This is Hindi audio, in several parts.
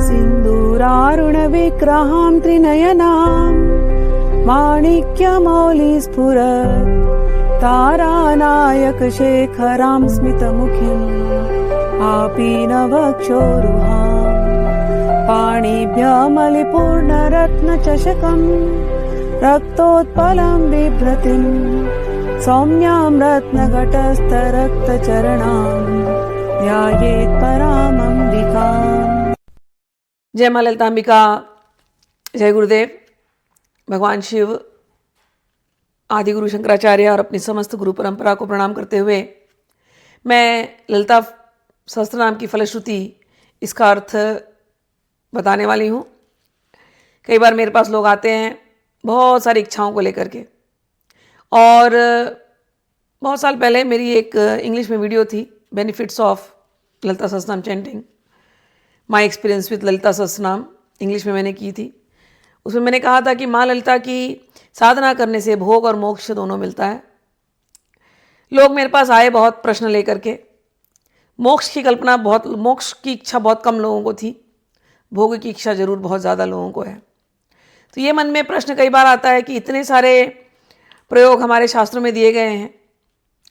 सिन्दूरारुणविग्रहां त्रिनयनां माणिक्यमौलिस्फुरत् तारानायकशेखरां स्मितमुखीम् आपीनवक्षोरुहाम् पाणिभ्यमलिपूर्णरत्नचषकम् रक्तोत्पलं बिभ्रतिं सौम्यां रत्नघटस्थरक्तचरणां ध्यायेत् परामम्बिकाम्। जय मां ललितांबिका। जय गुरुदेव। भगवान शिव, आदि गुरु शंकराचार्य और अपनी समस्त गुरु परंपरा को प्रणाम करते हुए मैं ललिता सहस्त्रनाम की फलश्रुति, इसका अर्थ बताने वाली हूँ। कई बार मेरे पास लोग आते हैं बहुत सारी इच्छाओं को लेकर के, और बहुत साल पहले मेरी एक इंग्लिश में वीडियो थी, benefits of Lalita Sahasranama chanting, my experience with Lalita Sahasranama, English में मैंने की थी। उसमें मैंने कहा था कि माँ ललिता की साधना करने से भोग और मोक्ष दोनों मिलता है। लोग मेरे पास आए बहुत प्रश्न लेकर के। मोक्ष की इच्छा बहुत कम लोगों को थी, भोग की इच्छा जरूर बहुत ज़्यादा लोगों को है। तो ये मन में प्रश्न कई बार आता है कि इतने सारे प्रयोग हमारे शास्त्रों में दिए गए हैं,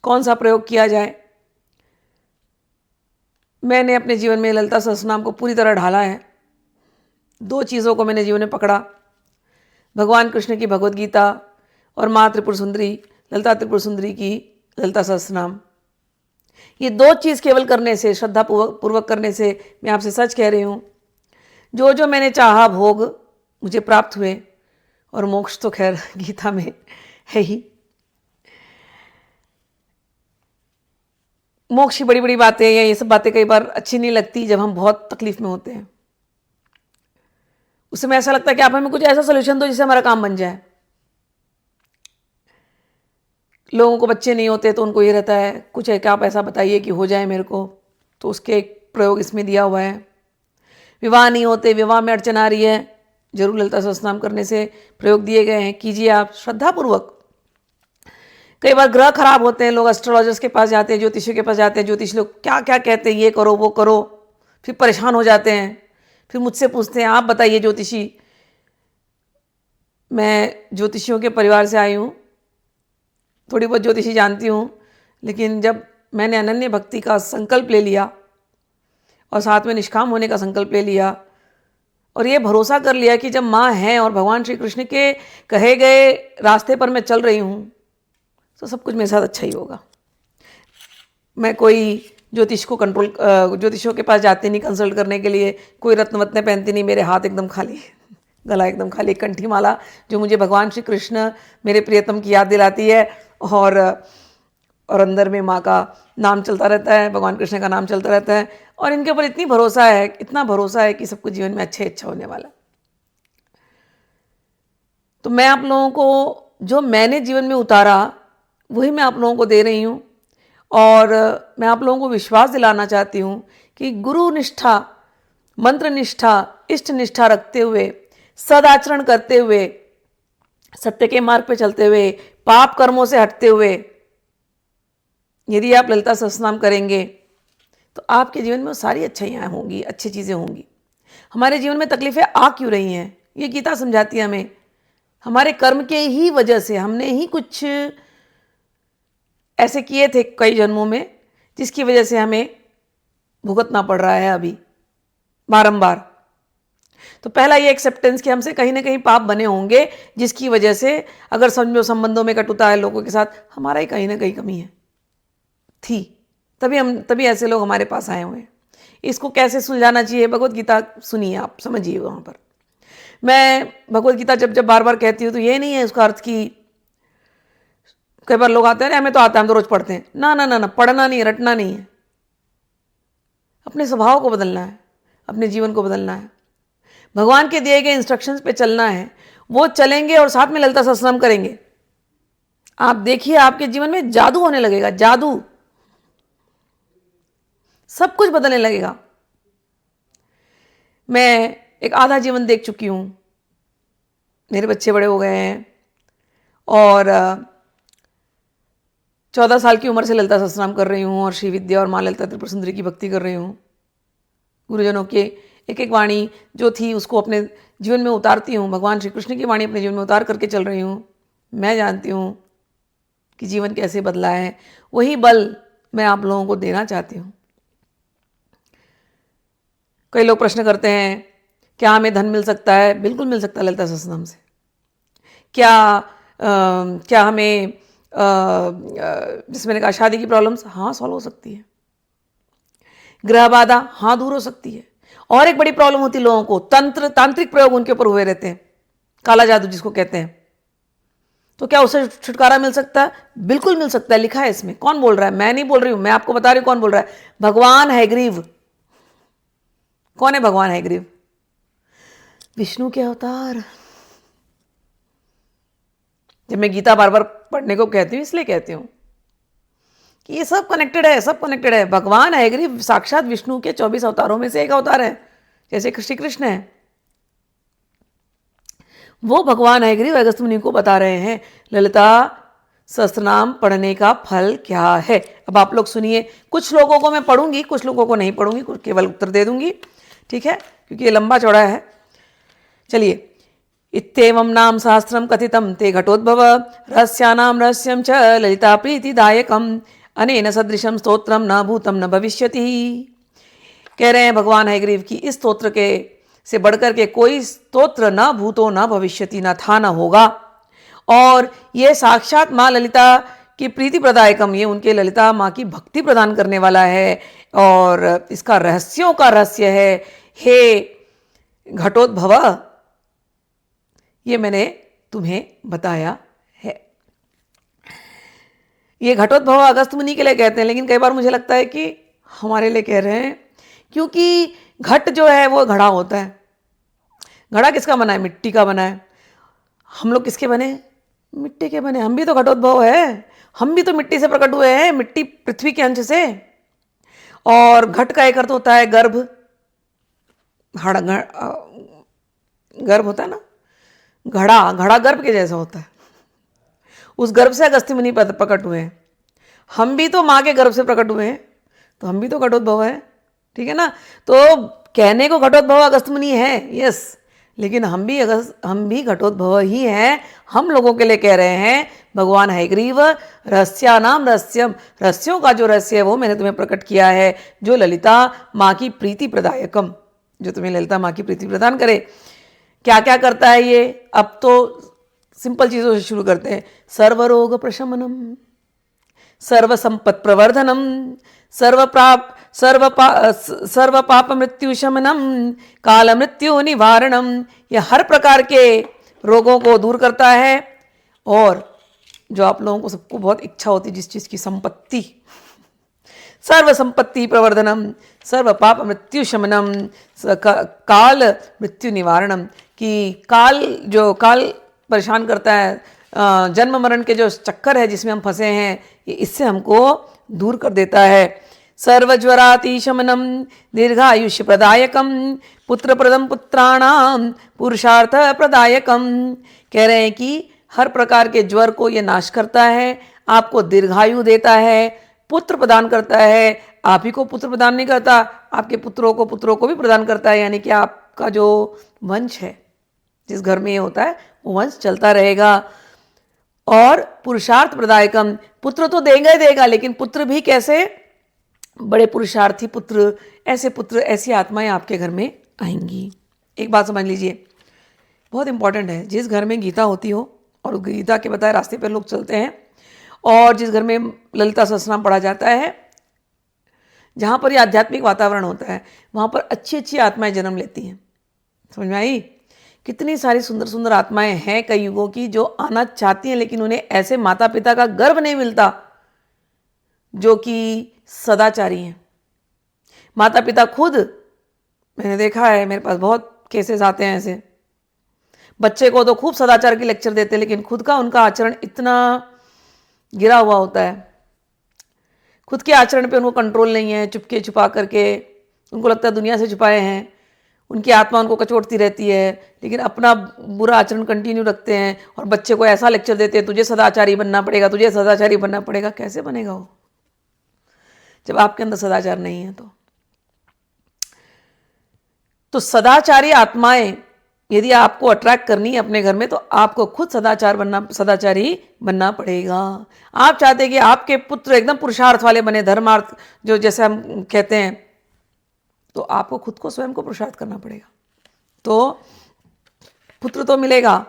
कौन सा प्रयोग किया जाए। मैंने अपने जीवन में ललिता सहस्त्रनाम को पूरी तरह ढाला है। दो चीज़ों को मैंने जीवन में पकड़ा, भगवान कृष्ण की भगवद गीता और माँ त्रिपुर सुंदरी, ललिता त्रिपुर सुंदरी की ललिता सहस्त्रनाम। ये दो चीज़ केवल करने से, श्रद्धा पूर्वक करने से, मैं आपसे सच कह रही हूँ, जो जो मैंने चाहा भोग मुझे प्राप्त हुए, और मोक्ष तो खैर गीता में है ही। मोक्ष की बड़ी बड़ी बातें या ये सब बातें कई बार अच्छी नहीं लगती जब हम बहुत तकलीफ में होते हैं। उस समय ऐसा लगता है कि आप हमें कुछ ऐसा सोल्यूशन दो जिससे हमारा काम बन जाए। लोगों को बच्चे नहीं होते तो उनको ये रहता है कुछ है कि आप ऐसा बताइए कि हो जाए मेरे को, तो उसके एक प्रयोग इसमें दिया हुआ है। विवाह नहीं होते, विवाह में अड़चन आ रही है, जरूर ललिता सहस्त्रनाम करने से प्रयोग दिए गए हैं, कीजिए आप श्रद्धापूर्वक। कई बार ग्रह खराब होते हैं, लोग एस्ट्रोलॉजर्स के पास जाते हैं, ज्योतिषियों के पास जाते हैं, ज्योतिष लोग क्या क्या कहते हैं, ये करो वो करो, फिर परेशान हो जाते हैं। फिर मुझसे पूछते हैं आप बताइए ज्योतिषी। मैं ज्योतिषियों के परिवार से आई हूँ, थोड़ी बहुत ज्योतिषी जानती हूँ, लेकिन जब मैंने अनन्य भक्ति का संकल्प ले लिया और साथ में निष्काम होने का संकल्प ले लिया और ये भरोसा कर लिया कि जब माँ हैं और भगवान श्री कृष्ण के कहे गए रास्ते पर मैं चल रही हूँ, तो सब कुछ मेरे साथ अच्छा ही होगा। मैं कोई ज्योतिषियों के पास जाती नहीं कंसल्ट करने के लिए, कोई रत्न वत्न पहनती नहीं, मेरे हाथ एकदम खाली, गला एकदम खाली, कंठी माला जो मुझे भगवान श्री कृष्ण मेरे प्रियतम की याद दिलाती है, और अंदर में माँ का नाम चलता रहता है, भगवान कृष्ण का नाम चलता रहता है, और इनके ऊपर इतना भरोसा है कि सब कुछ जीवन में अच्छा होने वाला। तो मैं आप लोगों को जो मैंने जीवन में उतारा वही मैं आप लोगों को दे रही हूँ, और मैं आप लोगों को विश्वास दिलाना चाहती हूँ कि गुरु निष्ठा, मंत्र निष्ठा, इष्ट निष्ठा रखते हुए, सदाचरण करते हुए, सत्य के मार्ग पे चलते हुए, पाप कर्मों से हटते हुए यदि आप ललिता सहस्त्रनाम करेंगे तो आपके जीवन में वो सारी अच्छाइयाँ होंगी, अच्छी चीज़ें होंगी। हमारे जीवन में तकलीफ़ें आ क्यों रही हैं, ये गीता समझाती है हमें। हमारे कर्म के ही वजह से, हमने ही कुछ ऐसे किए थे कई जन्मों में जिसकी वजह से हमें भुगतना पड़ रहा है अभी बारंबार। तो पहला ये एक्सेप्टेंस कि हमसे कहीं ना कहीं पाप बने होंगे, जिसकी वजह से अगर समझो संबंधों में कटुता है लोगों के साथ, हमारा ही कहीं ना कहीं कमी है थी, तभी ऐसे लोग हमारे पास आए हुए हैं। इसको कैसे सुलझाना चाहिए, भगवत गीता सुनिए, आप समझिए। वहाँ पर मैं भगवत गीता जब बार बार कहती हूँ तो ये नहीं है उसका अर्थ कि कई बार लोग आते हैं हमें तो आता है हम तो रोज पढ़ते हैं। ना ना ना ना, पढ़ना नहीं, रटना नहीं है, अपने स्वभाव को बदलना है, अपने जीवन को बदलना है, भगवान के दिए गए इंस्ट्रक्शंस पे चलना है। वो चलेंगे और साथ में ललिता सहस्त्रनाम करेंगे, आप देखिए आपके जीवन में जादू होने लगेगा, जादू, सब कुछ बदलने लगेगा। मैं एक आधा जीवन देख चुकी हूँ, मेरे बच्चे बड़े हो गए हैं और 14 साल की उम्र से ललिता सहस्त्रनाम कर रही हूँ और श्री विद्या और माँ ललिता त्रिपुर सुंदरी की भक्ति कर रही हूँ। गुरुजनों के एक एक वाणी जो थी उसको अपने जीवन में उतारती हूँ। भगवान श्री कृष्ण की वाणी अपने जीवन में उतार करके चल रही हूँ। मैं जानती हूँ कि जीवन कैसे बदला है। वही बल मैं आप लोगों को देना चाहती हूँ। कई लोग प्रश्न करते हैं क्या हमें धन मिल सकता है? बिल्कुल मिल सकता है ललिता सहस्त्रनाम से। क्या हमें जैसे मैंने कहा शादी की प्रॉब्लम्स, हाँ सॉल्व हो सकती है। ग्रह बाधा, हाँ दूर हो सकती है। और एक बड़ी प्रॉब्लम होती है लोगों को, तांत्रिक प्रयोग उनके ऊपर हुए रहते हैं, काला जादू जिसको कहते हैं। तो क्या उससे छुटकारा मिल सकता है? बिल्कुल मिल सकता है, लिखा है इसमें। कौन बोल रहा है? मैं नहीं बोल रही हूं, मैं आपको बता रही हूं कौन बोल रहा है। भगवान हैग्रीव। कौन है भगवान हैग्रीव? विष्णु के अवतार। जब मैं गीता बार बार पढ़ने को कहती हूँ इसलिए कहती हूँ कि ये सब कनेक्टेड है, सब कनेक्टेड है। भगवान हैग्रीव साक्षात विष्णु के 24 अवतारों में से एक अवतार है, जैसे श्री कृष्ण है। वो भगवान हैग्रीव अगस्त्य मुनि को बता रहे हैं ललिता सहस्त्रनाम पढ़ने का फल क्या है। अब आप लोग सुनिए। कुछ लोगों को मैं पढ़ूंगी, कुछ लोगों को नहीं पढ़ूंगी, कुछ केवल उत्तर दे दूंगी, ठीक है, क्योंकि ये लंबा चौड़ा है। चलिए। इत्येवं नाम सहस्त्रम कथितम ते घटोद्भव रहस्यानाम रहस्यम च ललिता प्रीतिदायकम अनेन सदृशम स्तोत्रम न भूतम न भविष्यति। कह रहे हैं भगवान हैग्रीव की इस स्तोत्र के से बढ़कर के कोई स्तोत्र न भूतो न भविष्यति, न था न होगा। और ये साक्षात माँ ललिता की प्रीति प्रदायकम, ये उनके ललिता माँ की भक्ति प्रदान करने वाला है और इसका रहस्यों का रहस्य है। हे घटोद्भव, ये मैंने तुम्हें बताया है। ये घटोद्भव अगस्त्य मुनि के लिए कहते हैं, लेकिन कई बार मुझे लगता है कि हमारे लिए कह रहे हैं, क्योंकि घट जो है वो घड़ा होता है। घड़ा किसका बना है? मिट्टी का बना है। हम लोग किसके बने? मिट्टी के बने। हम भी तो घटोद्भव है, हम भी तो मिट्टी से प्रकट हुए हैं, मिट्टी पृथ्वी के अंश से। और घट का एक अर्थ होता है गर्भ। गर्भ होता है ना, घड़ा गर्भ के जैसा होता है। उस गर्भ से अगस्त्य मुनि प्रकट हुए हैं। हम भी तो माँ के गर्भ से प्रकट हुए हैं, तो हम भी तो घटोद्भव है, ठीक है ना। तो कहने को घटोद्भव अगस्त्य मुनि है, यस, लेकिन हम भी घटोद्भव ही हैं। हम लोगों के लिए कह रहे हैं भगवान हैग्रीव, रहस्यानाम रहस्यम, रहस्यों का जो रहस्य है वो मैंने तुम्हें प्रकट किया है, जो ललिता माँ की प्रीति प्रदायकम, जो तुम्हें ललिता माँ की प्रीति प्रदान करे। क्या क्या करता है ये? अब तो सिंपल चीज़ों से शुरू करते हैं। सर्वरोग प्रशमनम, सर्व संपत् प्रवर्धनम, सर्व पाप मृत्यु शमनम, काल मृत्यु निवारणम। यह हर प्रकार के रोगों को दूर करता है। और जो आप लोगों को सबको बहुत इच्छा होती है जिस चीज़ की, संपत्ति, सर्व संपत्ति प्रवर्धनम, सर्व पाप मृत्यु शमनम, काल मृत्यु निवारणम, कि काल परेशान करता है, जन्म मरण के जो चक्कर है जिसमें हम फंसे हैं, ये इससे हमको दूर कर देता है। सर्वज्वरातिशमनम, दीर्घायुष्य प्रदायकम, पुत्रप्रदम पुत्राणाम, पुरुषार्थ प्रदायकम। कह रहे हैं कि हर प्रकार के ज्वर को ये नाश करता है, आपको दीर्घायु देता है, पुत्र प्रदान करता है। आप ही को पुत्र प्रदान नहीं करता, आपके पुत्रों को भी प्रदान करता है। यानी कि आपका जो वंश है, जिस घर में ये होता है, वो वंश चलता रहेगा। और पुरुषार्थ प्रदायकम, पुत्र तो देगा ही देगा, लेकिन पुत्र भी कैसे? बड़े पुरुषार्थी पुत्र, ऐसी आत्माएं आपके घर में आएंगी। एक बात समझ लीजिए, बहुत इंपॉर्टेंट है। जिस घर में गीता होती हो और गीता के बताए रास्ते पर लोग चलते हैं, और जिस घर में ललिता सहस्त्रनाम पढ़ा जाता है, जहाँ पर ये आध्यात्मिक वातावरण होता है, वहाँ पर अच्छी अच्छी आत्माएं जन्म लेती हैं। समझ में आई? कितनी सारी सुंदर सुंदर आत्माएं हैं कई युगों की, जो आना चाहती हैं, लेकिन उन्हें ऐसे माता पिता का गर्भ नहीं मिलता जो कि सदाचारी हैं। माता पिता खुद, मैंने देखा है, मेरे पास बहुत केसेस आते हैं ऐसे। बच्चे को तो खूब सदाचार की लेक्चर देते हैं, लेकिन खुद का उनका आचरण इतना गिरा हुआ होता है, खुद के आचरण पे उनको कंट्रोल नहीं है। चुपके छुपा करके उनको लगता है दुनिया से छुपाए हैं, उनकी आत्मा उनको कचोटती रहती है, लेकिन अपना बुरा आचरण कंटिन्यू रखते हैं। और बच्चे को ऐसा लेक्चर देते हैं, तुझे सदाचारी बनना पड़ेगा, तुझे सदाचारी बनना पड़ेगा। कैसे बनेगा वो जब आपके अंदर सदाचार नहीं है? तो तो सदाचारी आत्माएं यदि आपको अट्रैक्ट करनी है अपने घर में, तो आपको खुद सदाचारी बनना पड़ेगा। आप चाहते हैं कि आपके पुत्र एकदम पुरुषार्थ वाले बने, धर्मार्थ जो जैसे हम कहते हैं, तो आपको खुद को स्वयं को पुरुषार्थ करना पड़ेगा। तो पुत्र तो मिलेगा,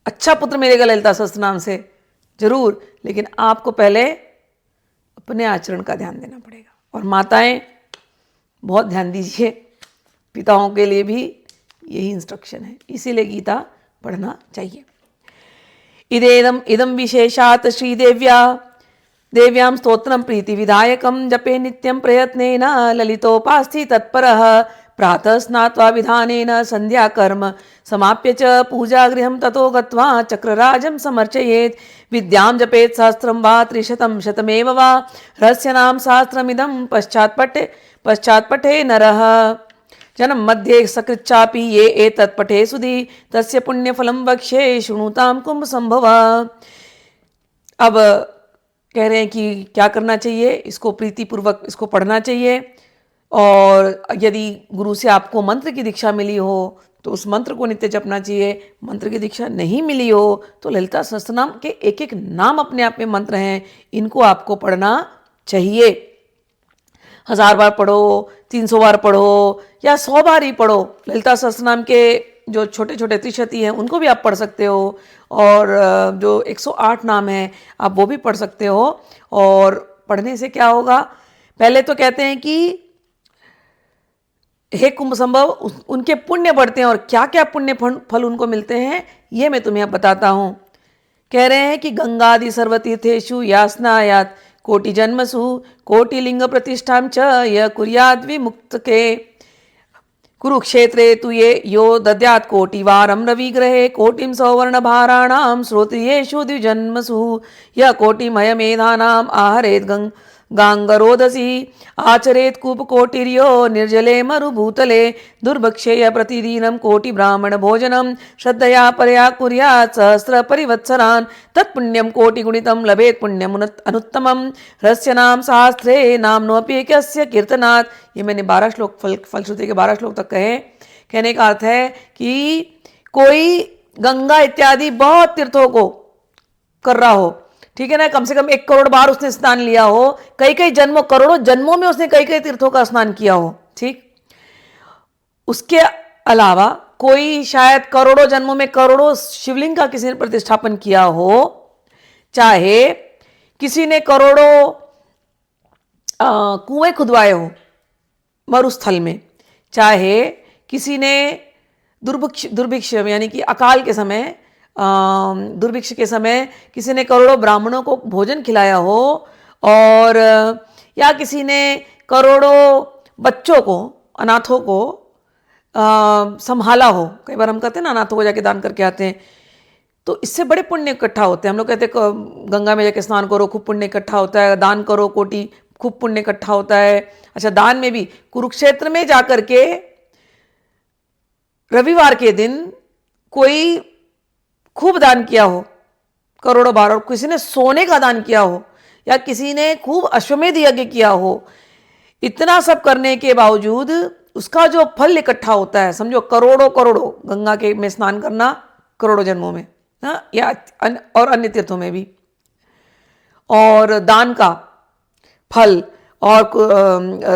अच्छा पुत्र मिलेगा ललिता सहस्त्र नाम से जरूर, लेकिन आपको पहले अपने आचरण का ध्यान देना पड़ेगा। और माताएं बहुत ध्यान दीजिए, पिताओं के लिए भी यही इंस्ट्रक्शन है, इसीलिए गीता पढ़ना चाहिए। इदम विशेषात देव्यां स्तोत्रम प्रीति विधायकम जपे नित्यं प्रयत्नेन ललितोपास्थि तत्परः प्रातः स्नात्वा विधानेन संध्या कर्म समाप्य च पूजागृहं ततो गत्वा चक्रराजं समर्चयेत् विद्यां जपेत् सहस्रं वा त्रिशतं शतमेव वा रहस्यनाम सहस्रमिदं पश्चात्पठे नरः जन्म मध्ये सकृच्चापि ये एतत् पठे सुधी तस्य पुण्यफलं वक्ष्ये शृणुतां कुंभ संभव। अब कह रहे हैं कि क्या करना चाहिए, इसको प्रीतिपूर्वक इसको पढ़ना चाहिए। और यदि गुरु से आपको मंत्र की दीक्षा मिली हो तो उस मंत्र को नित्य जपना चाहिए। मंत्र की दीक्षा नहीं मिली हो तो ललिता सहस्त्रनाम के एक एक नाम अपने आप में मंत्र हैं, इनको आपको पढ़ना चाहिए। 1000 बार पढ़ो, 300 बार पढ़ो या 100 बार ही पढ़ो। ललिता सहस्त्रनाम के जो छोटे छोटे त्रिशती हैं उनको भी आप पढ़ सकते हो, और जो 108 नाम हैं आप वो भी पढ़ सकते हो। और पढ़ने से क्या होगा, पहले तो कहते हैं कि हे कुंभ संभव, उनके पुण्य बढ़ते हैं। और क्या क्या पुण्य फल उनको मिलते हैं ये मैं तुम्हें अब बताता हूँ। कह रहे हैं कि गंगादि सर्वतीर्थेषु यास्नायात कोटि जन्मसु कोटि लिंग प्रतिष्ठां च य कुर्याद् विमुक्त के कुरुक्षेत्रे तु ये यो दद्यात् कोटिवारं रविग्रहे कोटिं सौवर्ण भाराणां श्रोत्रियेषु द्विजन्मसु य कोटिमयमेधानाम् आहरेत् गांगरोदसी आचरेत् कूपकोटिर्यो निर्जले मरुभूतले दुर्भक्षेय प्रतिदिनं कोटि ब्राह्मण भोजनं श्रद्धया परया कुर्यात् सहस्र परिवत्सरान् तत्पुण्यं कोटिगुणितं लभेत् पुण्यम् अनुत्तमं रहस्यनाम शास्त्रे नाम्नोऽप्येकस्य कीर्तनात्। ये मैंने 12 श्लोक फलश्रुति के 12 श्लोक तक कहे। कहने का अर्थ है कि कोई गंगा इत्यादि बहुत तीर्थों को कर रहा हो, ठीक है ना, कम से कम 1 करोड़ बार उसने स्नान लिया हो, कई कई जन्मों करोड़ों जन्मों में उसने कई कई तीर्थों का स्नान किया हो, ठीक। उसके अलावा कोई शायद करोड़ों जन्मों में करोड़ों शिवलिंग का किसी ने प्रतिष्ठापन किया हो, चाहे किसी ने करोड़ों कुएं खुदवाए हो मरुस्थल में, चाहे किसी ने दुर्भिक्ष यानी कि अकाल के समय दुर्भिक्ष के समय किसी ने करोड़ों ब्राह्मणों को भोजन खिलाया हो, और या किसी ने करोड़ों बच्चों को, अनाथों को संभाला हो। कई बार हम कहते हैं ना, अनाथों को जाके दान करके आते हैं, तो इससे बड़े पुण्य इकट्ठा होते हैं। हम लोग कहते हैं गंगा में जाके स्नान करो, खूब पुण्य इकट्ठा होता है, दान करो कोटि, खूब पुण्य इकट्ठा होता है। अच्छा, दान में भी कुरुक्षेत्र में जाकर के रविवार के दिन कोई खूब दान किया हो करोड़ों बार, और किसी ने सोने का दान किया हो, या किसी ने खूब अश्वमेध यज्ञ किया हो, इतना सब करने के बावजूद उसका जो फल इकट्ठा होता है, समझो करोड़ों करोड़ों, गंगा के में स्नान करना करोड़ों जन्मों में, हाँ, या और अन्य तीर्थों में भी, और दान का फल, और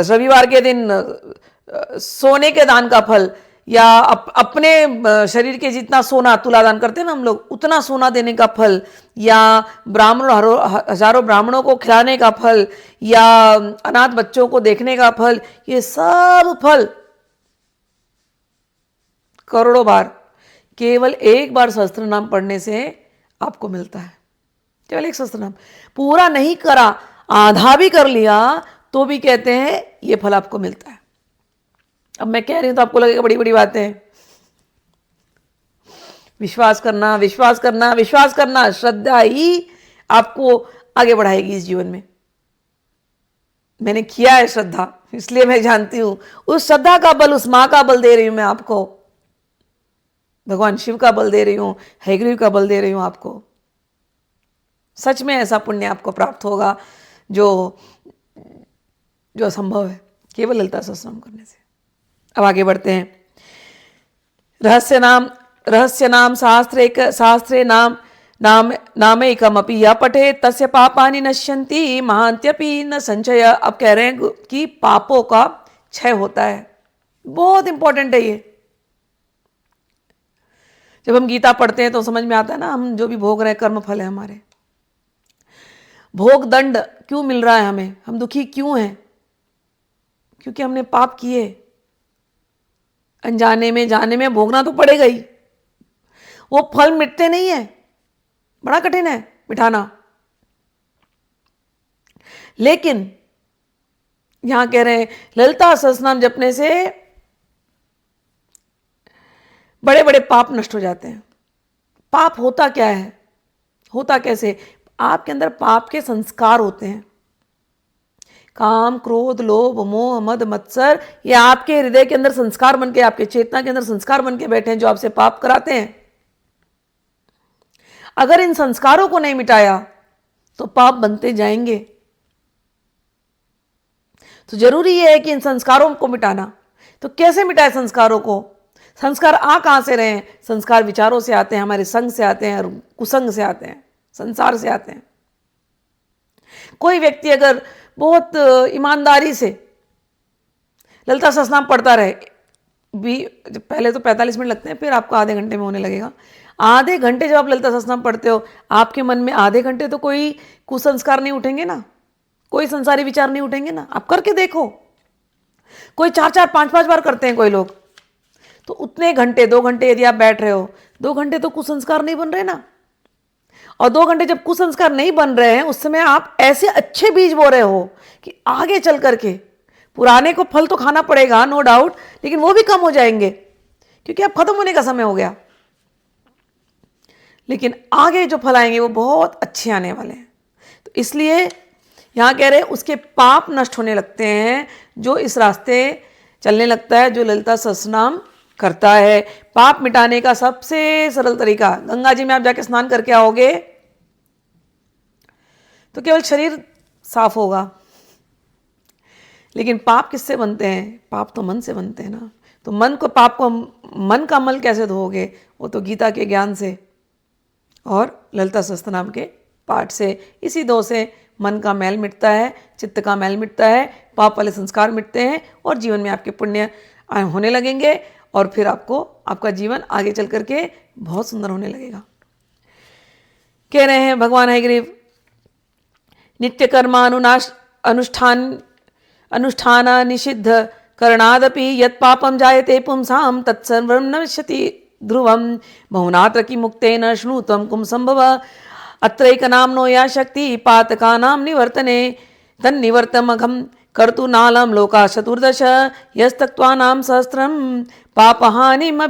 रविवार के दिन सोने के दान का फल, या अपने शरीर के जितना सोना तुला दान करते हैं ना हम लोग, उतना सोना देने का फल, या हजारों ब्राह्मणों को खिलाने का फल, या अनाथ बच्चों को देखने का फल, ये सब फल करोड़ों बार केवल एक बार सहस्त्र नाम पढ़ने से आपको मिलता है। केवल एक सहस्त्र नाम, पूरा नहीं करा, आधा भी कर लिया तो भी कहते हैं ये फल आपको मिलता है। अब मैं कह रही हूं तो आपको लगेगा बड़ी बड़ी बातें। विश्वास करना, विश्वास करना, विश्वास करना, श्रद्धा ही आपको आगे बढ़ाएगी इस जीवन में। मैंने किया है श्रद्धा, इसलिए मैं जानती हूं। उस श्रद्धा का बल, उस मां का बल दे रही हूं मैं आपको, भगवान शिव का बल दे रही हूं, हयग्रीव का बल दे रही हूं आपको। सच में ऐसा पुण्य आपको प्राप्त होगा जो असंभव है केवल ललिता सहस्त्रनाम करने से। अब आगे बढ़ते हैं। रहस्य नाम शास्त्रे नामैकमपि यः पठेत् तस्य पापानि नश्यन्ति महान्त्यपि न संचय। अब कह रहे हैं कि पापों का क्षय होता है। बहुत इंपॉर्टेंट है ये। जब हम गीता पढ़ते हैं तो समझ में आता है ना, हम जो भी भोग रहे हैं कर्म फल है हमारे। भोग दंड क्यों मिल रहा है हमें, हम दुखी क्यों हैं? क्योंकि हमने पाप किए। अनजाने में जाने में भोगना तो पड़ेगा ही। वो फल मिटते नहीं है, बड़ा कठिन है मिटाना। लेकिन यहां कह रहे हैं ललिता सहस्रनाम जपने से बड़े बड़े पाप नष्ट हो जाते हैं। पाप होता क्या है, होता कैसे? आपके अंदर पाप के संस्कार होते हैं। काम, क्रोध, लोभ, मोह, मद, मत्सर, ये आपके हृदय के अंदर संस्कार बन के, आपके चेतना के अंदर संस्कार बन के बैठे हैं जो आपसे पाप कराते हैं। अगर इन संस्कारों को नहीं मिटाया तो पाप बनते जाएंगे। तो जरूरी यह है कि इन संस्कारों को मिटाना। तो कैसे मिटाए संस्कारों को? संस्कार कहां से रहे हैं? संस्कार विचारों से आते हैं, हमारे संग से आते हैं, कुसंग से आते हैं, संसार से आते हैं। कोई व्यक्ति अगर बहुत ईमानदारी से ललिता सहस्रनाम पढ़ता रहे, पहले तो 45 मिनट लगते हैं, फिर आपको आधे घंटे में होने लगेगा। आधे घंटे जब आप ललिता सहस्रनाम पढ़ते हो, आपके मन में आधे घंटे तो कोई कुसंस्कार नहीं उठेंगे ना, कोई संसारी विचार नहीं उठेंगे ना। आप करके देखो। कोई 4-4, 5-5 बार करते हैं कोई लोग। तो उतने घंटे, 2 घंटे यदि आप बैठ रहे हो, 2 घंटे तो कुसंस्कार नहीं बन रहे ना। और 2 घंटे जब कुसंस्कार नहीं बन रहे हैं, उस समय आप ऐसे अच्छे बीज बो रहे हो कि आगे चल करके पुराने को फल तो खाना पड़ेगा, नो डाउट, लेकिन वो भी कम हो जाएंगे क्योंकि अब खत्म होने का समय हो गया। लेकिन आगे जो फल आएंगे वो बहुत अच्छे आने वाले हैं। तो इसलिए यहां कह रहे हैं उसके पाप नष्ट होने लगते हैं जो इस रास्ते चलने लगता है, जो ललिता सहस्रनाम करता है। पाप मिटाने का सबसे सरल तरीका, गंगा जी में आप जाके स्नान करके आओगे तो केवल शरीर साफ होगा। लेकिन पाप किससे बनते हैं? पाप तो मन से बनते हैं ना। तो मन का मल कैसे धोओगे? वो तो गीता के ज्ञान से और ललिता सहस्त्रनाम के पाठ से। इसी दो से मन का मैल मिटता है, चित्त का मैल मिटता है, पाप वाले संस्कार मिटते हैं और जीवन में आपके पुण्य होने लगेंगे और फिर आपका जीवन आगे चल करके बहुत सुंदर होने लगेगा। कह रहे हैं भगवान हयग्रीव, नित्य अनुष्ठान निषिद्ध करणादपि यत् पापम जायते पुंसाम तत्सर्वं नश्यति ध्रुवम बहुनात्र की मुक्तेन श्नुतम कुम संभव अत्रैकनाम्नो या शक्ति पातकानां निवर्तने तन्निवर्तमघम कर्तु नालम लोका चतुर्दश यस्तक्त्वानां सहस्रम पापहानिम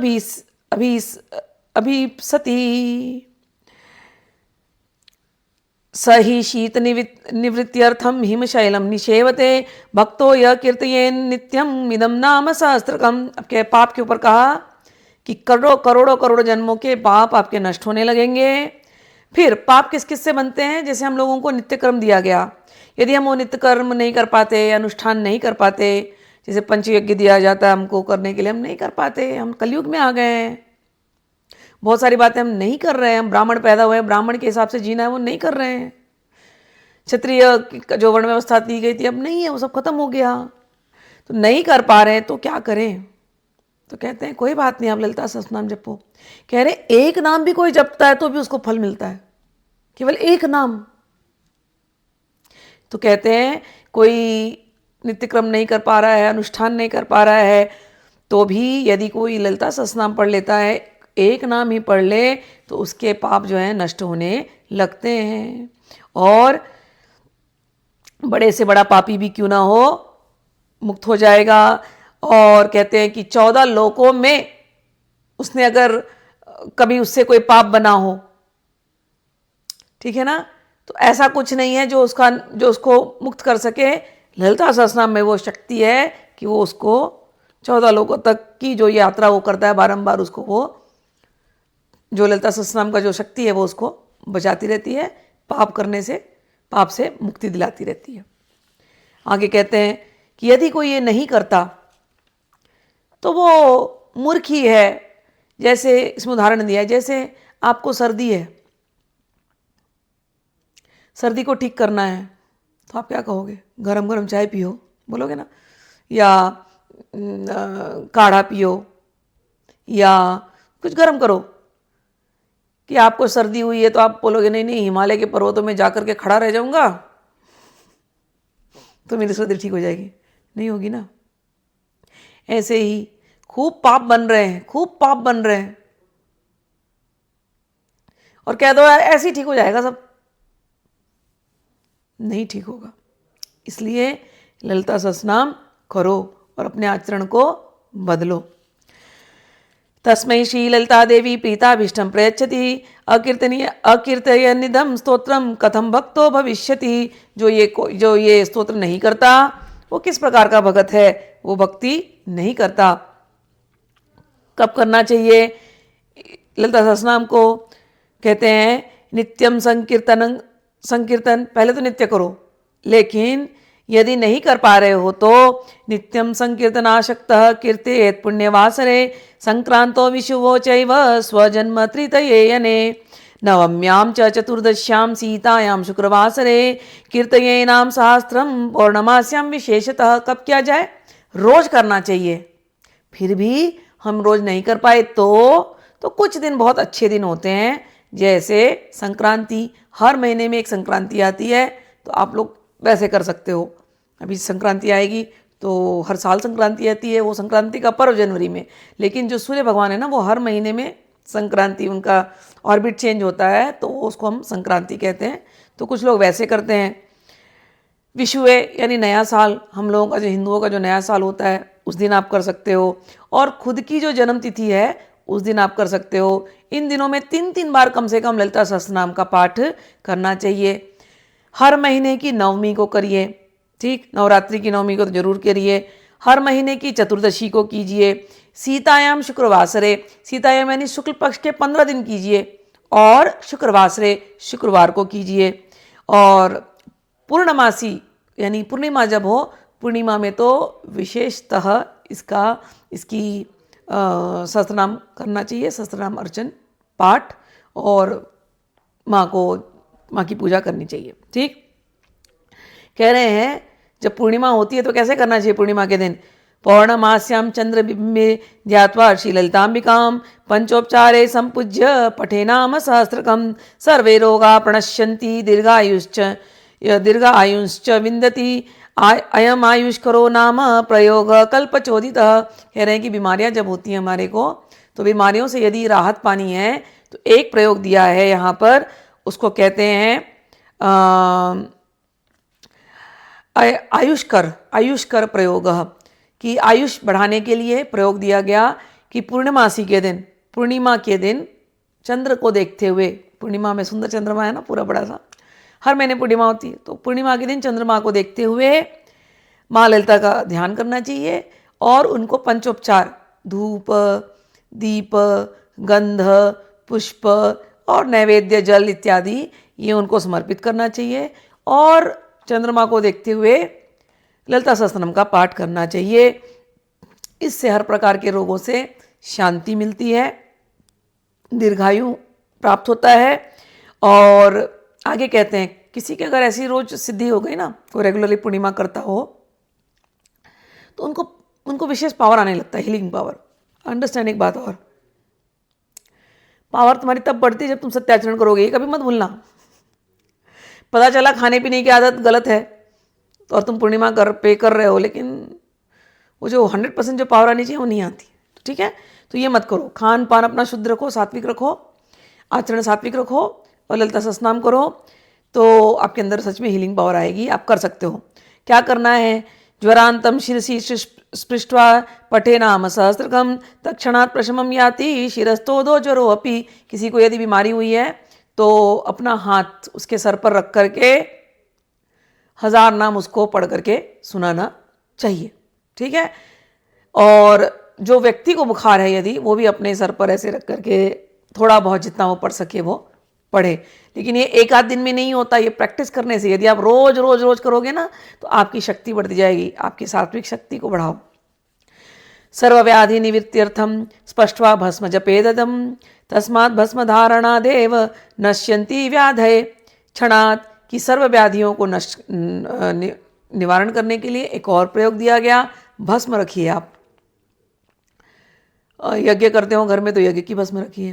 अभीप्सति स हि शीत निवृत्त्यर्थम हिमशैलम निषेवते भक्तो यह कीर्तयेन नित्यम इदम नाम सहस्त्रकम। आपके पाप के ऊपर कहा कि करोड़ों जन्मों के पाप आपके नष्ट होने लगेंगे। फिर पाप किस किस से बनते हैं? जैसे हम लोगों को नित्य कर्म दिया गया, यदि हम वो नित्य कर्म नहीं कर पाते, अनुष्ठान नहीं कर पाते, जैसे पंचयज्ञ दिया जाता है हमको करने के लिए, हम नहीं कर पाते, हम कलयुग में आ गए हैं, बहुत सारी बातें हम नहीं कर रहे हैं। हम ब्राह्मण पैदा हुए, ब्राह्मण के हिसाब से जीना है वो नहीं कर रहे हैं। क्षत्रिय जो वर्ण व्यवस्था दी गई थी अब नहीं है, वो सब खत्म हो गया। तो नहीं कर पा रहे हैं तो क्या करें? तो कहते हैं कोई बात नहीं, आप ललिता सहस्त्रनाम जपो। कह रहे एक नाम भी कोई जपता है तो भी उसको फल मिलता है, केवल एक नाम। तो कहते हैं कोई नित्यक्रम नहीं कर पा रहा है, अनुष्ठान नहीं कर पा रहा है, तो भी यदि कोई ललिता सहस्त्रनाम पढ़ लेता है, एक नाम ही पढ़ ले, तो उसके पाप जो है नष्ट होने लगते हैं। और बड़े से बड़ा पापी भी क्यों ना हो, मुक्त हो जाएगा। और कहते हैं कि 14 लोकों में उसने अगर कभी उससे कोई पाप बना हो, ठीक है ना, तो ऐसा कुछ नहीं है जो उसको मुक्त कर सके। ललिता सहस्त्रनाम में वो शक्ति है कि वो उसको 14 लोकों तक की जो यात्रा वो करता है बारंबार, उसको वो जो ललिता सहस्त्रनाम का जो शक्ति है वो उसको बचाती रहती है, पाप से मुक्ति दिलाती रहती है। आगे कहते हैं कि यदि कोई ये नहीं करता तो वो मूर्ख ही है, जैसे इसमें उदाहरण दिया है, जैसे आपको सर्दी है, सर्दी को ठीक करना है तो आप क्या कहोगे? गरम गरम चाय पियो बोलोगे ना, या काढ़ा पियो, या कुछ गरम करो। कि आपको सर्दी हुई है तो आप बोलोगे नहीं नहीं हिमालय के पर्वतों में जाकर के खड़ा रह जाऊंगा तो मेरी सर्दी ठीक हो जाएगी, नहीं होगी ना। ऐसे ही खूब पाप बन रहे हैं, खूब पाप बन रहे हैं, और कह दो ऐसे ही ठीक हो जाएगा सब, नहीं ठीक होगा। इसलिए ललिता सहस्रनाम करो और अपने आचरण को बदलो। तस्मै श्री ललिता देवी प्रीताभीष्टं प्रयच्छति अकीर्तयनिदं स्तोत्रम कथम भक्तो भविष्यति। जो ये स्तोत्र नहीं करता वो किस प्रकार का भगत है, वो भक्ति नहीं करता। कब करना चाहिए ललिता सहस्रनाम को? कहते हैं नित्यम संकीर्तन पहले तो नित्य करो, लेकिन यदि नहीं कर पा रहे हो तो नित्यम संकीर्तनाशक्तः कीर्तयेत् पुण्यवासरे संक्रांतो विशुवो चैव स्वजन्म तृतीयेयने नवम्यां च चतुर्दश्यां सीतायां शुक्रवासरे कीर्तयेनाम सहस्त्रम पौर्णमास्यां विशेषतः। कब किया जाए? रोज करना चाहिए। फिर भी हम रोज नहीं कर पाए तो कुछ दिन बहुत अच्छे दिन होते हैं, जैसे संक्रांति। हर महीने में एक संक्रांति आती है तो आप लोग वैसे कर सकते हो। अभी संक्रांति आएगी तो हर साल संक्रांति आती है, वो संक्रांति का पर्व जनवरी में, लेकिन जो सूर्य भगवान है ना वो हर महीने में संक्रांति, उनका ऑर्बिट चेंज होता है तो उसको हम संक्रांति कहते हैं। तो कुछ लोग वैसे करते हैं। विशुए यानी नया साल, हम लोगों का जो हिंदुओं का जो नया साल होता है उस दिन आप कर सकते हो, और खुद की जो जन्म तिथि है उस दिन आप कर सकते हो। इन दिनों में 3-3 बार कम से कम ललिता सहस्रनाम का पाठ करना चाहिए। हर महीने की नवमी को करिए, ठीक, नवरात्रि की नवमी को तो जरूर करिए। हर महीने की चतुर्दशी को कीजिए। सीतायाम शुक्रवासरे, सीतायाम यानी शुक्ल पक्ष के 15 दिन कीजिए, और शुक्रवासरे शुक्रवार को कीजिए। और पूर्णमासी यानी पूर्णिमा जब हो, पूर्णिमा में तो विशेषतः इसकी सहस्त्रनाम करना चाहिए, सहस्त्रनाम अर्चन पाठ, और माँ की पूजा करनी चाहिए। ठीक, कह रहे हैं जब पूर्णिमा होती है तो कैसे करना चाहिए? पूर्णिमा के दिन पौर्णमास्याम चंद्रबिंबे ध्यात्वा श्रीललितांबिकां पंचोपचारे संपूज्य पठे नाम सहस्त्रकं सर्वे रोगा प्रणश्यन्ति दीर्घायुश्च विन्दति अयम आयुष्करो नाम प्रयोग कल्पचोदितः। कह रहे हैं कि बीमारियां जब होती हैं हमारे को, तो बीमारियों से यदि राहत पानी है तो एक प्रयोग दिया है यहाँ पर, उसको कहते हैं आयुष्कर प्रयोग, कि आयुष बढ़ाने के लिए प्रयोग दिया गया कि पूर्णिमा के दिन चंद्र को देखते हुए, पूर्णिमा में सुंदर चंद्रमा है ना पूरा बड़ा सा, हर महीने पूर्णिमा होती है, तो पूर्णिमा के दिन चंद्रमा को देखते हुए माँ ललिता का ध्यान करना चाहिए, और उनको पंचोपचार धूप दीप गंध पुष्प और नैवेद्य जल इत्यादि ये उनको समर्पित करना चाहिए, और चंद्रमा को देखते हुए ललिता सहस्त्रनाम का पाठ करना चाहिए। इससे हर प्रकार के रोगों से शांति मिलती है, दीर्घायु प्राप्त होता है। और आगे कहते हैं किसी के अगर ऐसी रोज सिद्धि हो गई ना, कोई रेगुलरली पूर्णिमा करता हो, तो उनको विशेष पावर आने लगता है, हीलिंग पावर। अंडरस्टैंड एक बात और, पावर तुम्हारी तब बढ़ती है जब तुम सत्याचरण करोगे, ये कभी मत भूलना। पता चला खाने पीने की आदत गलत है तो और तुम पूर्णिमा कर रहे हो, लेकिन वो जो 100% जो पावर आनी चाहिए वो नहीं आती, ठीक है। तो ये मत करो, खान पान अपना शुद्ध रखो, सात्विक रखो, आचरण सात्विक रखो, और ललिता सहस्त्रनाम करो, तो आपके अंदर सच में हीलिंग पावर आएगी। आप कर सकते हो। क्या करना है? ज्वरांतम शिरसी स्पृष्ट्वा पठे नाम सहस्त्रकम तत्क्षणात् प्रशमम याति शिरस्तोदो ज्वरो अपि। किसी को यदि बीमारी हुई है तो अपना हाथ उसके सर पर रख करके 1000 नाम उसको पढ़ करके सुनाना चाहिए, ठीक है। और जो व्यक्ति को बुखार है यदि, वो भी अपने सर पर ऐसे रख करके थोड़ा बहुत जितना वो पढ़ सके वो पढ़े। लेकिन ये एक आध दिन में नहीं होता, ये प्रैक्टिस करने से। यदि आप रोज रोज रोज करोगे ना तो आपकी शक्ति बढ़ती जाएगी। आपकी सात्विक शक्ति को बढ़ाओ। सर्वव्याधि निवृत्त्यर्थम स्पष्ट्वा भस्म जपेदम तस्मात् भस्म धारणादेव नश्यन्ति व्याधये क्षणात्। कि सर्व व्याधियों को निवारण करने के लिए एक और प्रयोग दिया गया, भस्म रखिए आप। यज्ञ करते हो घर में तो यज्ञ की भस्म रखिए,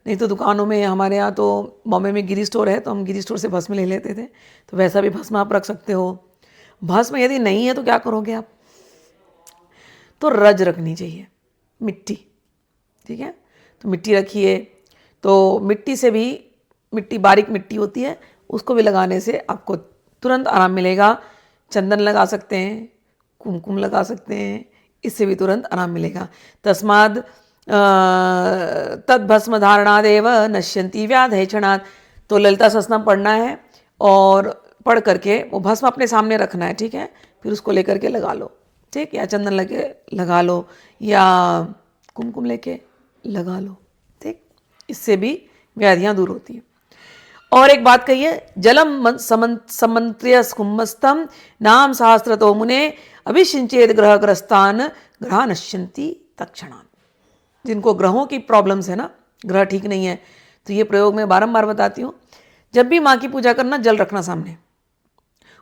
नहीं तो दुकानों में, हमारे यहाँ तो बॉम्बे में गिरी स्टोर है तो हम गिरी स्टोर से भस्म ले लेते थे, तो वैसा भी भस्म आप रख सकते हो। भस्म यदि नहीं है तो क्या करोगे आप? तो रज रखनी चाहिए, मिट्टी, ठीक है, तो मिट्टी रखिए। तो मिट्टी से भी, मिट्टी बारीक मिट्टी होती है, उसको भी लगाने से आपको तुरंत आराम मिलेगा। चंदन लगा सकते हैं, कुमकुम लगा सकते हैं, इससे भी तुरंत आराम मिलेगा। तस्माद तद भस्म धारणादेव नश्यन्ति व्याधये क्षणात्। तो ललिता सहस्रनाम पढ़ना है और पढ़ करके वो भस्म अपने सामने रखना है, ठीक है, फिर उसको लेकर के लगा लो, ठीक, या चंदन लेके लगा लो या कुमकुम लेके लगा लो, ठीक, इससे भी व्याधियाँ दूर होती हैं। और एक बात कही है, जलम समंत्र्य कुंभस्तम नाम सहस्रतो मुने अभिषिंचेद ग्रहग्रस्तान ग्रह नश्यन्ति तत्क्षणात्। जिनको ग्रहों की प्रॉब्लम्स है ना, ग्रह ठीक नहीं है, तो ये प्रयोग मैं बारंबार बताती हूँ। जब भी माँ की पूजा करना, जल रखना सामने,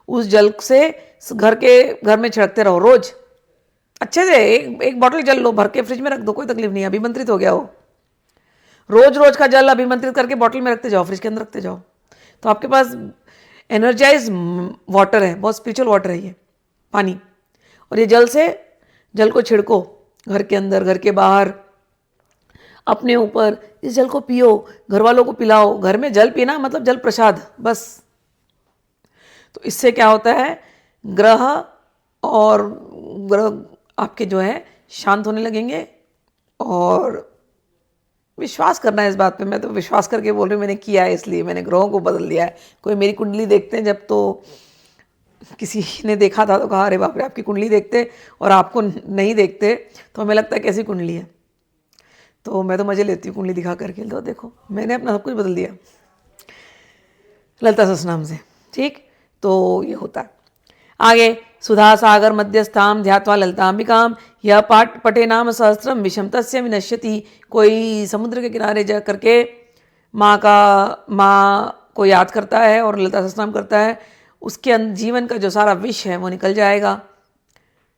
उस जल से घर में छिड़कते रहो रोज अच्छे से। एक बॉटल जल लो, भर के फ्रिज में रख दो, कोई तकलीफ नहीं है, अभिमंत्रित हो गया हो। रोज रोज का जल अभिमंत्रित करके बॉटल में रखते जाओ, फ्रिज के अंदर रखते जाओ, तो आपके पास एनर्जाइज वाटर है, बहुत स्पिरिचुअल वाटर है ये पानी। और ये जल को छिड़को घर के अंदर, घर के बाहर, अपने ऊपर। इस जल को पियो, घर वालों को पिलाओ। घर में जल पीना मतलब जल प्रसाद, बस। तो इससे क्या होता है, ग्रह आपके जो है शांत होने लगेंगे। और विश्वास करना है इस बात पे, मैं तो विश्वास करके बोल रही हूँ, मैंने किया है, इसलिए मैंने ग्रहों को बदल दिया है। कोई मेरी कुंडली देखते हैं जब, तो किसी ने देखा था तो कहा अरे बाप रे, आपकी कुंडली देखते और आपको नहीं देखते तो हमें लगता है कैसी कुंडली है। तो मैं तो मजे लेती हूँ कुंडली दिखा करके, तो देखो मैंने अपना सब कुछ बदल दिया ललिता सहस्रनाम से, ठीक। तो ये होता है। आगे, सुधा सागर मध्यस्थाम ध्यात्वा ललितांबिकाम यह पाठ पटे नाम सहस्त्रम विषम तस्य विनश्यति। कोई समुद्र के किनारे जा करके माँ को याद करता है और ललिता सहस्रनाम करता है, उसके जीवन का जो सारा विष है वो निकल जाएगा।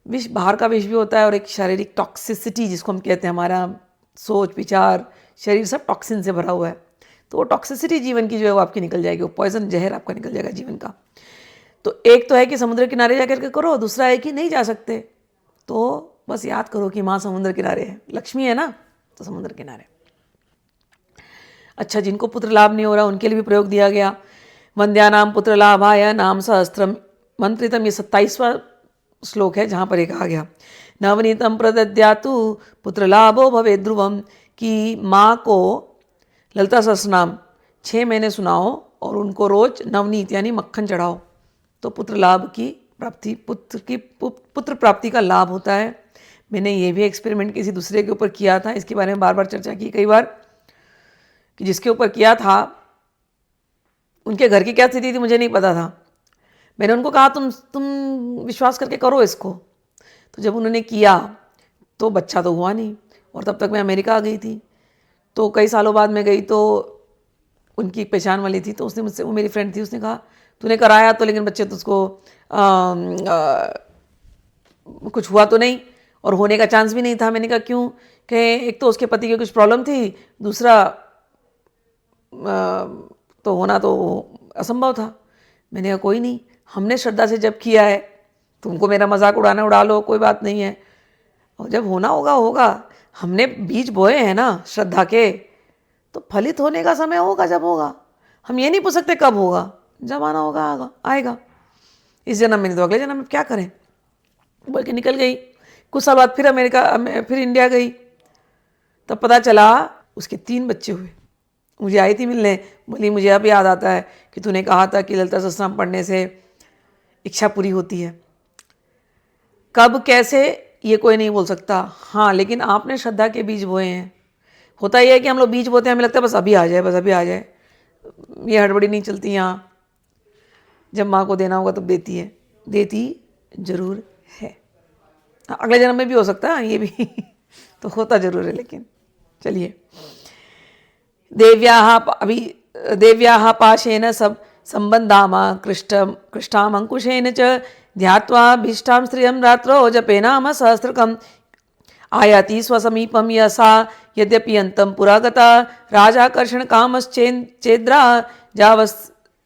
विष बाहर का विष भी होता है और एक शारीरिक टॉक्सिसिटी जिसको हम कहते हैं, हमारा सोच विचार शरीर सब टॉक्सिन से भरा हुआ है, तो वो टॉक्सिसिटी जीवन की जो है वो आपकी निकल जाएगी, वो पॉइजन जहर आपका निकल जाएगा जीवन का। तो एक तो है कि समुद्र किनारे जा करके करो, दूसरा है कि नहीं जा सकते तो बस याद करो कि माँ समुद्र किनारे है, लक्ष्मी है ना, तो समुद्र किनारे। अच्छा, जिनको पुत्र लाभ नहीं हो रहा उनके लिए भी प्रयोग दिया गया। वंद्या नाम पुत्र लाभाय नाम सहस्त्रम मंत्रितम, ये 27वां श्लोक है जहाँ पर ये कहा गया नवनीतम प्रदद्यातु पुत्र लाभो भवे ध्रुवम, कि माँ को ललिता सहस्रनाम 6 महीने सुनाओ और उनको रोज नवनीत यानी मक्खन चढ़ाओ, तो पुत्र लाभ की प्राप्ति, पुत्र प्राप्ति का लाभ होता है। मैंने ये भी एक्सपेरिमेंट किसी दूसरे के ऊपर किया था, इसके बारे में बार बार चर्चा की कई बार, कि जिसके ऊपर किया था उनके घर की क्या स्थिति थी मुझे नहीं पता था। मैंने उनको कहा तुम विश्वास करके करो इसको, तो जब उन्होंने किया तो बच्चा तो हुआ नहीं, और तब तक मैं अमेरिका आ गई थी। तो कई सालों बाद मैं गई तो उनकी पहचान वाली थी, तो उसने मुझसे, वो मेरी फ्रेंड थी, उसने कहा तूने कराया तो लेकिन बच्चे तो उसको कुछ हुआ तो नहीं और होने का चांस भी नहीं था। मैंने कहा क्यों? कि एक तो उसके पति की कुछ प्रॉब्लम थी, दूसरा तो होना तो असंभव था। मैंने कहा कोई नहीं, हमने श्रद्धा से जब किया है, तुमको मेरा मजाक उड़ाना उड़ा लो, कोई बात नहीं है, और जब होना होगा होगा। हमने बीज बोए हैं ना श्रद्धा के, तो फलित होने का समय होगा जब होगा। हम ये नहीं पूछ सकते कब होगा, जब आना होगा आएगा। इस जन्म में नहीं तो अगले जन्म में क्या करें, बोल के निकल गई। कुछ साल बाद फिर इंडिया गई, तब पता चला उसके 3 बच्चे हुए। मुझे आई थी मिलने, बोली मुझे अब याद आता है कि तूने कहा था कि ललिता सहस्रनाम पढ़ने से इच्छा पूरी होती है। कब कैसे ये कोई नहीं बोल सकता, हाँ, लेकिन आपने श्रद्धा के बीज बोए हैं। होता यह है कि हम लोग बीज बोते हैं, हमें लगता है बस अभी आ जाए, बस अभी आ जाए, ये हड़बड़ी नहीं चलती यहाँ। जब माँ को देना होगा तब देती है, देती जरूर है। अगले जन्म में भी हो सकता है ये भी तो होता जरूर है। लेकिन चलिए, देव्याः पाशेन सब संबंधाम कृष्टाम अंकुशेन च ध्यात्वा भीष्टां स्त्रियं रात्रौ जपेनाम सहस्रकम् आयाति स्वसमीपम यसा यद्यपि अंतम पुरागता राजाकर्षण कामश्चेद्रा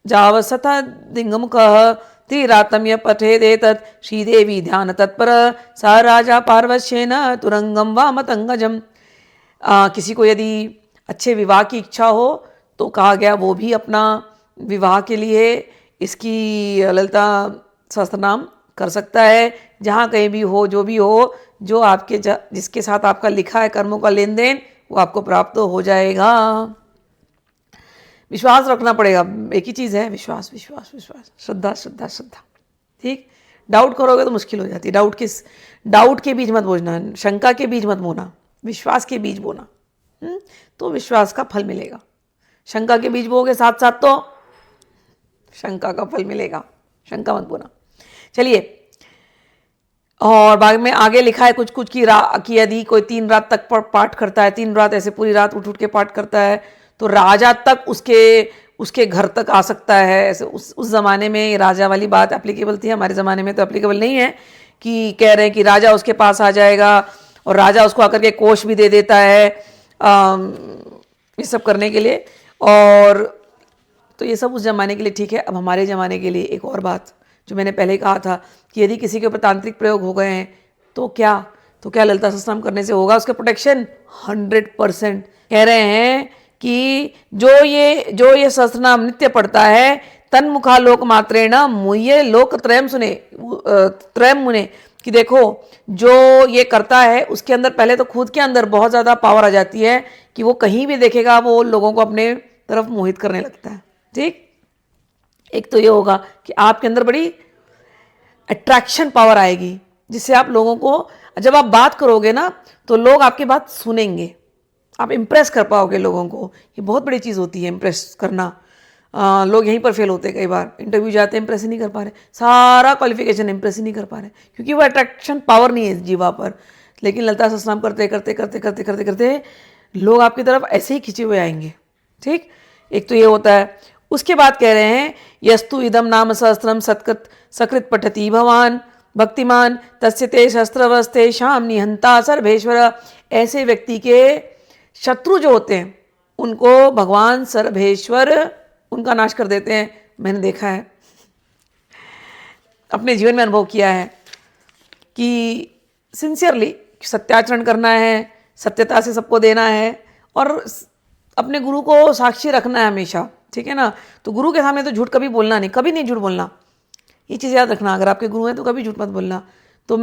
जावसथा दिंगमुखः त्रिरातं य पठेदेतत् श्रीदेवी ध्यान तत्पर स राजा पार्वश्येन तुरंगम व मतंगजम। किसी को यदि अच्छे विवाह की इच्छा हो तो कहा गया वो भी अपना विवाह के लिए इसकी ललिता सहस्त्र नाम कर सकता है। जहाँ कहीं भी हो, जो भी हो, जो आपके जिसके साथ आपका लिखा है कर्मों का लेन देन, वो आपको प्राप्त हो जाएगा। विश्वास रखना पड़ेगा, एक ही चीज़ है, विश्वास विश्वास विश्वास, श्रद्धा श्रद्धा श्रद्धा। ठीक, डाउट करोगे तो मुश्किल हो जाती है। डाउट के बीज मत बोना, शंका के बीज मत बोना, विश्वास के बीज बोना, तो विश्वास का फल मिलेगा। शंका के बीज बोगे साथ साथ तो शंका का फल मिलेगा, शंका मत बोना। चलिए, और बाद में आगे लिखा है कुछ कुछ कि यदि कोई 3 रात तक पाठ करता है, 3 रात ऐसे पूरी रात उठ के पाठ करता है, तो राजा तक उसके घर तक आ सकता है। ऐसे उस ज़माने में राजा वाली बात एप्लीकेबल थी, हमारे ज़माने में तो एप्लीकेबल नहीं है कि कह रहे हैं कि राजा उसके पास आ जाएगा और राजा उसको आकर के कोष भी दे देता है ये सब करने के लिए। और तो ये सब उस ज़माने के लिए ठीक है। अब हमारे ज़माने के लिए एक और बात जो मैंने पहले कहा था कि यदि किसी के ऊपर तांत्रिक प्रयोग हो गए हैं तो क्या ललिता सहस्त्रनाम करने से होगा उसका प्रोटेक्शन? 100%। कह रहे हैं कि जो ये सहस्त्रनाम नित्य पढ़ता है तन्मुखा लोक मात्रेण मुह्य लोक त्रयम मुने, कि देखो जो ये करता है उसके अंदर पहले तो खुद के अंदर बहुत ज़्यादा पावर आ जाती है कि वो कहीं भी देखेगा वो लोगों को अपने तरफ मोहित करने लगता है। ठीक, एक तो ये होगा कि आपके अंदर बड़ी अट्रैक्शन पावर आएगी जिससे आप लोगों को, जब आप बात करोगे ना तो लोग आपकी बात सुनेंगे, आप इम्प्रेस कर पाओगे लोगों को। ये बहुत बड़ी चीज़ होती है इम्प्रेस करना। लोग यहीं पर फेल होते हैं, कई बार इंटरव्यू जाते हैं इम्प्रेस ही नहीं कर पा रहे, सारा क्वालिफिकेशन इम्प्रेस ही नहीं कर पा रहे क्योंकि वो अट्रैक्शन पावर नहीं है इस जीवा पर। लेकिन ललिता सहस्त्रनाम करते करते करते करते करते करते लोग आपकी तरफ ऐसे ही खिंचे हुए आएंगे। ठीक, एक तो ये होता है। उसके बाद कह रहे हैं यस्तु इदम नाम सहस्त्रम सकृत पठति भवान भक्तिमान तस्य ते शस्त्रवस्ते शाम निहंता सर्वेश्वर। ऐसे व्यक्ति के शत्रु जो होते हैं उनको भगवान सर्वेश्वर उनका नाश कर देते हैं। मैंने देखा है, अपने जीवन में अनुभव किया है कि सिंसियरली सत्याचरण करना है, सत्यता से सबको देना है और अपने गुरु को साक्षी रखना है हमेशा। ठीक है ना, तो गुरु के सामने तो झूठ कभी बोलना नहीं, कभी नहीं झूठ बोलना। ये चीज़ याद रखना, अगर आपके गुरु हैं तो कभी झूठ मत बोलना। तो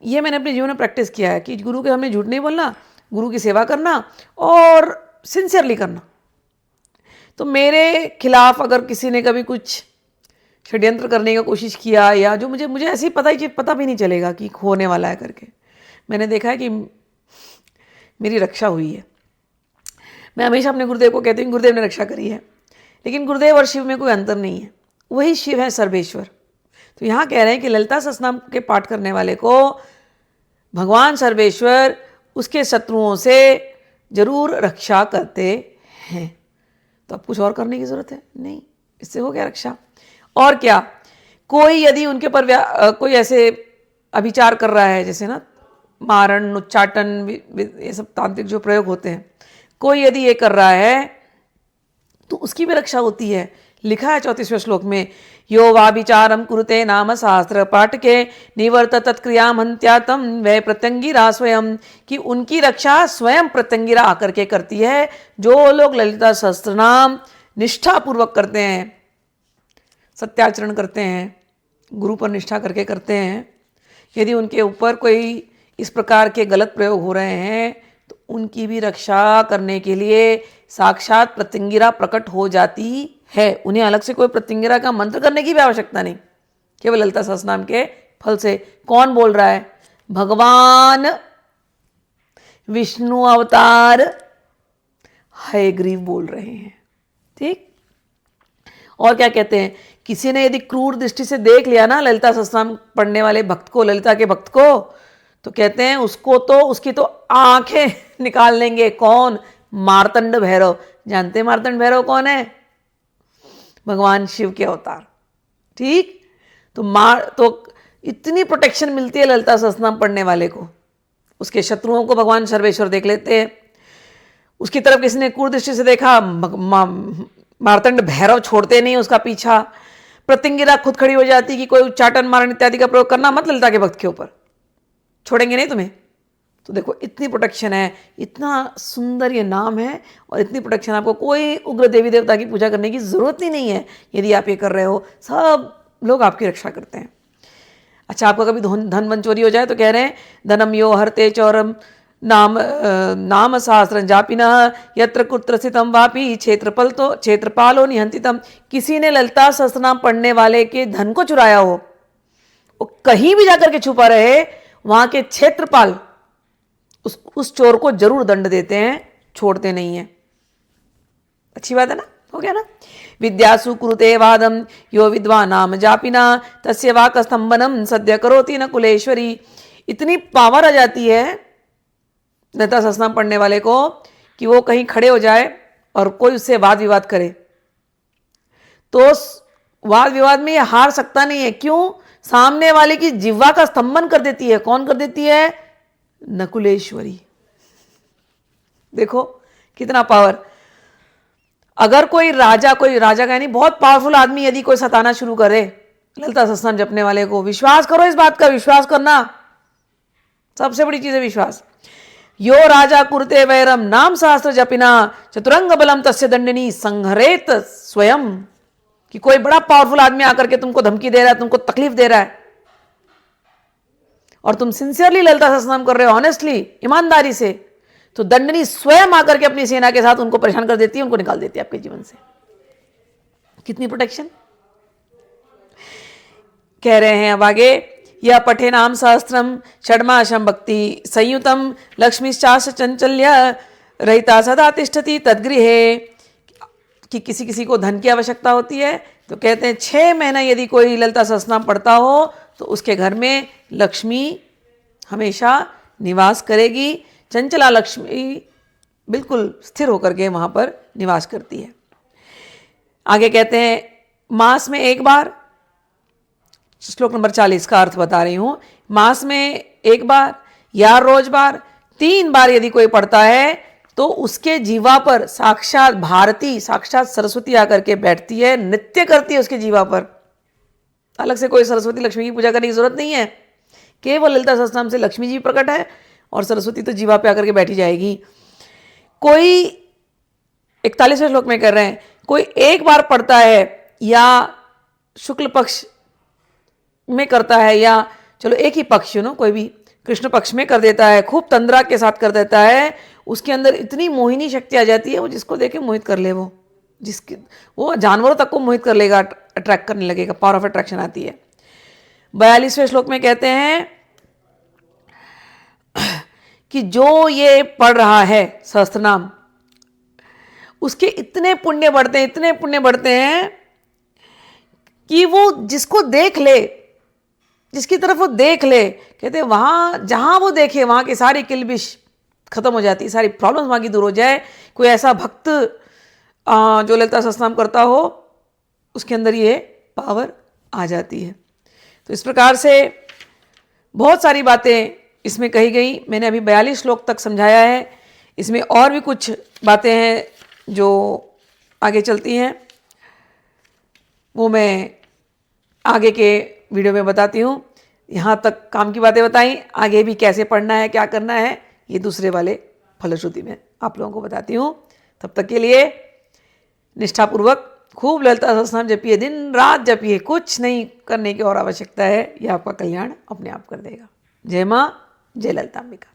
ये मैंने अपने जीवन में प्रैक्टिस किया है कि गुरु के सामने झूठ नहीं बोलना, गुरु की सेवा करना और सिंसियरली करना। तो मेरे खिलाफ अगर किसी ने कभी कुछ षड्यंत्र करने का कोशिश किया या जो मुझे ऐसे ही पता भी नहीं चलेगा कि होने वाला है करके, मैंने देखा है कि मेरी रक्षा हुई है। मैं हमेशा अपने गुरुदेव को कहती हूँ गुरुदेव ने रक्षा करी है, लेकिन गुरुदेव और शिव में कोई अंतर नहीं है, वही शिव है सर्वेश्वर। तो यहाँ कह रहे हैं कि ललिता सहस्त्रनाम के पाठ करने वाले को भगवान सर्वेश्वर उसके शत्रुओं से जरूर रक्षा करते हैं। तो अब कुछ और करने की जरूरत है नहीं, इससे हो गया रक्षा। और क्या, कोई यदि उनके पर कोई ऐसे अभिचार कर रहा है, जैसे ना मारण उच्चाटन ये सब तांत्रिक जो प्रयोग होते हैं, कोई यदि ये कर रहा है तो उसकी भी रक्षा होती है। लिखा है 34वें श्लोक में, यो वाभिचारम कुरुते नाम शास्त्र पाठ के निवर्त तत्क्रियाम हंत्यातम वह प्रत्यंगिरा स्वयं, कि उनकी रक्षा स्वयं प्रत्यंगिरा आकर के करती है। जो लोग ललिता सहस्त्रनाम निष्ठापूर्वक करते हैं, सत्याचरण करते हैं, गुरु पर निष्ठा करके करते हैं, यदि उनके ऊपर कोई इस प्रकार के गलत प्रयोग हो रहे हैं तो उनकी भी रक्षा करने के लिए साक्षात प्रत्यंगिरा प्रकट हो जाती है। उन्हें अलग से कोई प्रत्यंगिरा का मंत्र करने की भी आवश्यकता नहीं, केवल ललिता सहस्त्रनाम के फल से। कौन बोल रहा है? भगवान विष्णु अवतार हयग्रीव बोल रहे हैं। ठीक, और क्या कहते हैं, किसी ने यदि क्रूर दृष्टि से देख लिया ना ललिता सहस्त्रनाम पढ़ने वाले भक्त को, ललिता के भक्त को, तो कहते हैं उसको तो उसकी तो आंखें निकाल लेंगे। कौन? मार्तंड भैरव। जानते हैं मार्तंड भैरव कौन है? भगवान शिव के अवतार। ठीक, तो इतनी प्रोटेक्शन मिलती है ललिता सहस्त्रनाम पढ़ने वाले को। उसके शत्रुओं को भगवान सर्वेश्वर देख लेते हैं। उसकी तरफ किसी ने कुदृष्टि से देखा, मार्तंड भैरव छोड़ते नहीं उसका पीछा। प्रतिंगिरा खुद खड़ी हो जाती कि कोई उच्चाटन मारण इत्यादि का प्रयोग करना मत ललिता के भक्त के ऊपर, छोड़ेंगे नहीं तुम्हें। तो देखो इतनी प्रोटेक्शन है, इतना सुंदर ये नाम है और इतनी प्रोटेक्शन। आपको कोई उग्र देवी देवता की पूजा करने की जरूरत ही नहीं है। यदि आप ये कर रहे हो, सब लोग आपकी रक्षा करते हैं। अच्छा, आपका कभी धन चोरी हो जाए तो कह रहे हैं धनम यो हरते चौरम नाम सहस्त्र जापिनः यत्र कुत्र स्थितम वापि क्षेत्रपालो निहंतितम। किसी ने ललिता सहस्त्रनाम पढ़ने वाले के धन को चुराया हो, वो कहीं भी जाकर के छुपा रहे, वहां के क्षेत्रपाल उस चोर को जरूर दंड देते हैं, छोड़ते नहीं है। अच्छी बात है ना, हो गया ना। विद्यासु कुरुते वादम यो विद्वानाम जापिना तस्य वाक स्तंभनम सद्य करोति न कुलेश्वरी। इतनी पावर आ जाती है ललिता सहस्त्रनाम पढ़ने वाले को कि वो कहीं खड़े हो जाए और कोई उससे वाद विवाद करे तो वाद विवाद में ये हार सकता नहीं है। क्यों? सामने वाले की जिह्वा का स्तंभन कर देती है। कौन कर देती है? नकुलेश्वरी। देखो कितना पावर। अगर कोई राजा का यानी बहुत पावरफुल आदमी यदि कोई सताना शुरू करे ललिता सहस्त्रनाम जपने वाले को, विश्वास करो, इस बात का विश्वास करना, सबसे बड़ी चीज है विश्वास। यो राजा कुरुते वैरम नाम सहस्त्र जपिना चतुरंग बलम तस्य दंडिनी संहरेत स्वयं। कि कोई बड़ा पावरफुल आदमी आकर के तुमको धमकी दे रहा है, तुमको तकलीफ दे रहा है, और तुम सिंसियरली ललिता सहस्त्रनाम कर रहे हो, ऑनेस्टली, ईमानदारी से, तो दंडनी स्वयं आकर के अपनी सेना के साथ उनको परेशान कर देती है, उनको निकाल देती है आपके जीवन से। कितनी प्रोटेक्शन। कह रहे हैं अब आगे, यह पठे नाम सहस्त्रम षड्माशम भक्ति संयुतम लक्ष्मीश्चाश चंचल्य रहिता सदा तिष्ठति तद्गृहे। कि किसी किसी को धन की आवश्यकता होती है तो कहते हैं 6 महीना यदि कोई ललिता सहस्त्रनाम पढ़ता हो तो उसके घर में लक्ष्मी हमेशा निवास करेगी। चंचला लक्ष्मी बिल्कुल स्थिर होकर के वहाँ पर निवास करती है। आगे कहते हैं मास में एक बार, श्लोक नंबर 40 का अर्थ बता रही हूँ, मास में एक बार या रोज बार 3 बार यदि कोई पढ़ता है तो उसके जीवा पर साक्षात भारती, साक्षात सरस्वती आकर के बैठती है, नृत्य करती है उसके जीवा पर। अलग से कोई सरस्वती लक्ष्मी की पूजा करने की जरूरत नहीं है, केवल ललिता सहस्त्रनाम से लक्ष्मी जी प्रकट है और सरस्वती तो जीवा पे आकर के बैठी जाएगी। कोई 41वें श्लोक में कर रहे हैं, कोई एक बार पढ़ता है या शुक्ल पक्ष में करता है या चलो एक ही पक्ष कोई भी कृष्ण पक्ष में कर देता है, खूब तंद्रा के साथ कर देता है, उसके अंदर इतनी मोहिनी शक्ति आ जाती है, वो जिसको देखे मोहित कर ले, वो जानवरों तक को मोहित कर लेगा, अट्रैक्ट करने लगेगा, पावर ऑफ अट्रैक्शन आती है। 42वें श्लोक में कहते हैं कि जो ये पढ़ रहा है सहस्त्रनाम, उसके इतने पुण्य बढ़ते हैं, इतने पुण्य बढ़ते हैं कि वो जिसको देख ले, जिसकी तरफ वो देख ले, कहते हैं वहां जहां वो देखे वहां की सारी किलबिश खत्म हो जाती है, सारी प्रॉब्लम्स वहां की दूर हो जाए। कोई ऐसा भक्त जो ललिता सहस्त्रनाम करता हो उसके अंदर ये पावर आ जाती है। तो इस प्रकार से बहुत सारी बातें इसमें कही गई। मैंने अभी 42 श्लोक तक समझाया है, इसमें और भी कुछ बातें हैं जो आगे चलती हैं, वो मैं आगे के वीडियो में बताती हूँ। यहाँ तक काम की बातें बताई, आगे भी कैसे पढ़ना है, क्या करना है, ये दूसरे वाले फलश्रुति में आप लोगों को बताती हूँ। तब तक के लिए निष्ठापूर्वक खूब ललिता सहस्त्रनाम जपिए, दिन रात जपिए, कुछ नहीं करने की और आवश्यकता है, ये आपका कल्याण अपने आप कर देगा। जय माँ, जय ललितांबिका।